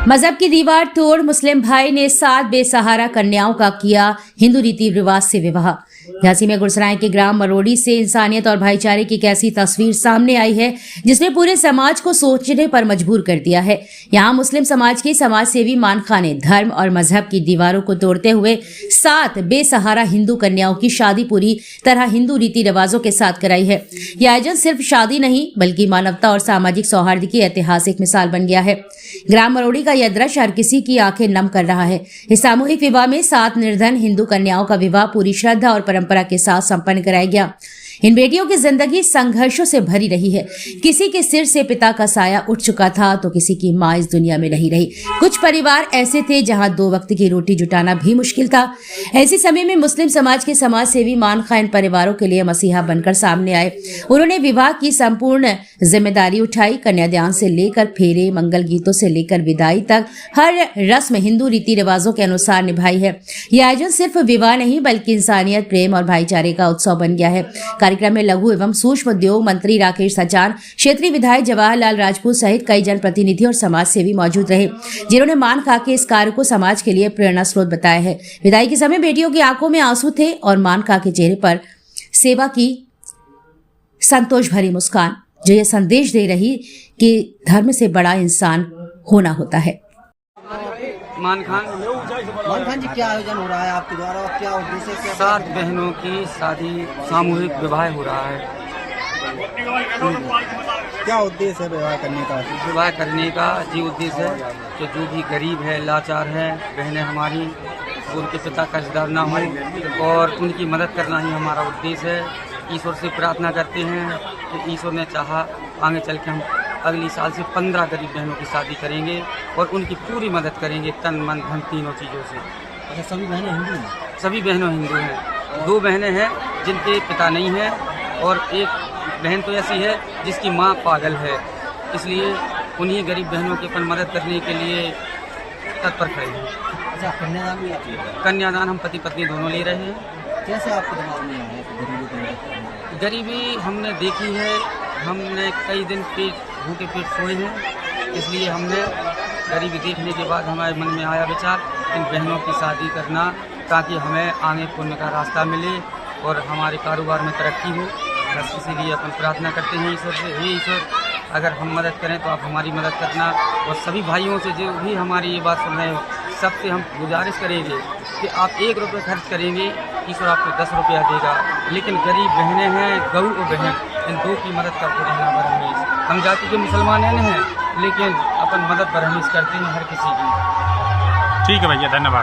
मजहब की दीवार तोड़ मुस्लिम भाई ने 7 बेसहारा कन्याओं का किया हिंदू रीति रिवाज से विवाह। झांसी में गुरसराय के ग्राम मरोड़ी से इंसानियत और भाईचारे की एक ऐसी तस्वीर सामने आई है जिसने पूरे समाज को सोचने पर मजबूर कर दिया है। यहाँ मुस्लिम समाज की समाज सेवी मान खां ने धर्म और मजहब की दीवारों को तोड़ते हुए 7 बेसहारा हिंदू कन्याओं की शादी पूरी तरह हिंदू रीति रिवाजों के साथ कराई है। यह आयोजन सिर्फ शादी नहीं बल्कि मानवता और सामाजिक सौहार्द की ऐतिहासिक मिसाल बन गया है। ग्राम मरोड़ी का यह दृश्य हर किसी की आंखें नम कर रहा है। इस सामूहिक विवाह में 7 निर्धन हिंदू कन्याओं का विवाह पूरी श्रद्धा और परंपरा के साथ संपन्न कराया गया। इन बेटियों की जिंदगी संघर्षों से भरी रही है। किसी के सिर से पिता का साया उठ चुका था तो किसी की मां इस दुनिया में नहीं रही। कुछ परिवार ऐसे थे जहां 2 वक्त की रोटी जुटाना भी मुश्किल था। ऐसे समय में मुस्लिम समाज के समाज सेवी मान खां इन परिवारों के लिए मसीहा बनकर सामने आए। उन्होंने विवाह की संपूर्ण जिम्मेदारी उठाई। कन्यादान से लेकर फेरे, मंगल गीतों से लेकर विदाई तक हर रस्म हिंदू रीति रिवाजों के अनुसार निभाई है। यह आयोजन सिर्फ विवाह नहीं बल्कि इंसानियत, प्रेम और भाईचारे का उत्सव बन गया है। कार्यक्रम में लघु एवं सूक्ष्म उद्योग मंत्री राकेश सचान, क्षेत्रीय विधायक जवाहरलाल राजपूत सहित कई जनप्रतिनिधि और समाज सेवी मौजूद रहे, जिन्होंने मान खां के इस कार्य को समाज के लिए प्रेरणा स्रोत बताया है। विदाई के समय बेटियों की आंखों में आंसू थे और मान खां के चेहरे पर सेवा की संतोष भरी मुस्कान, जो यह संदेश दे रही कि धर्म से बड़ा इंसान होना होता है। मान खान जी, क्या आयोजन हो रहा है आपके द्वारा और क्या उद्देश्य है? 7 बहनों की शादी सामूहिक विवाह हो रहा है। क्या उद्देश्य है विवाह करने का? विवाह करने का ये उद्देश्य है कि जो भी गरीब है, लाचार है, बहनें हमारी, उनके पिता कर्जदार ना हो और उनकी मदद करना ही हमारा उद्देश्य है। ईश्वर से प्रार्थना करते हैं कि ईश्वर ने चाहा आगे चल के हम अगली साल से 15 गरीब बहनों की शादी करेंगे और उनकी पूरी मदद करेंगे, तन मन धन तीनों चीज़ों से। अच्छा, सभी बहनें हिंदू हैं? सभी बहनों हिंदू हैं। 2 बहनें हैं जिनके पिता नहीं हैं और एक बहन तो ऐसी है जिसकी माँ पागल है, इसलिए उन्हीं गरीब बहनों की अपन मदद करने के लिए तत्पर खड़े हैं। अच्छा, कन्यादान भी आप ले रहे हैं? कन्यादान हम पति पत्नी दोनों ले रहे हैं। कैसे आपके दिमाग में आया कि गरीबी को मदद करना है? गरीबी हमने देखी है, हमने कई दिन भूखे पेट सोए हैं, इसलिए हमने गरीबी देखने के बाद हमारे मन में आया विचार इन बहनों की शादी करना ताकि हमें आगे पुण्य का रास्ता मिले और हमारे कारोबार में तरक्की हो। बस इसीलिए अपन प्रार्थना करते हैं ईश्वर से, हे ईश्वर अगर हम मदद करें तो आप हमारी मदद करना। और सभी भाइयों से जो भी हमारी ये बात सुन रहे हो, सबसे हम गुजारिश करेंगे कि आप 1 रुपये खर्च करेंगे, ईश्वर आपको 10 रुपया देगा। लेकिन गरीब बहनें हैं, गऊ और बहन, इन 2 की मदद करते रहना बरहमीज। हम जाति के मुसलमान हैं लेकिन अपन मदद बरहमीज करते हैं हर किसी की। ठीक है भैया, धन्यवाद।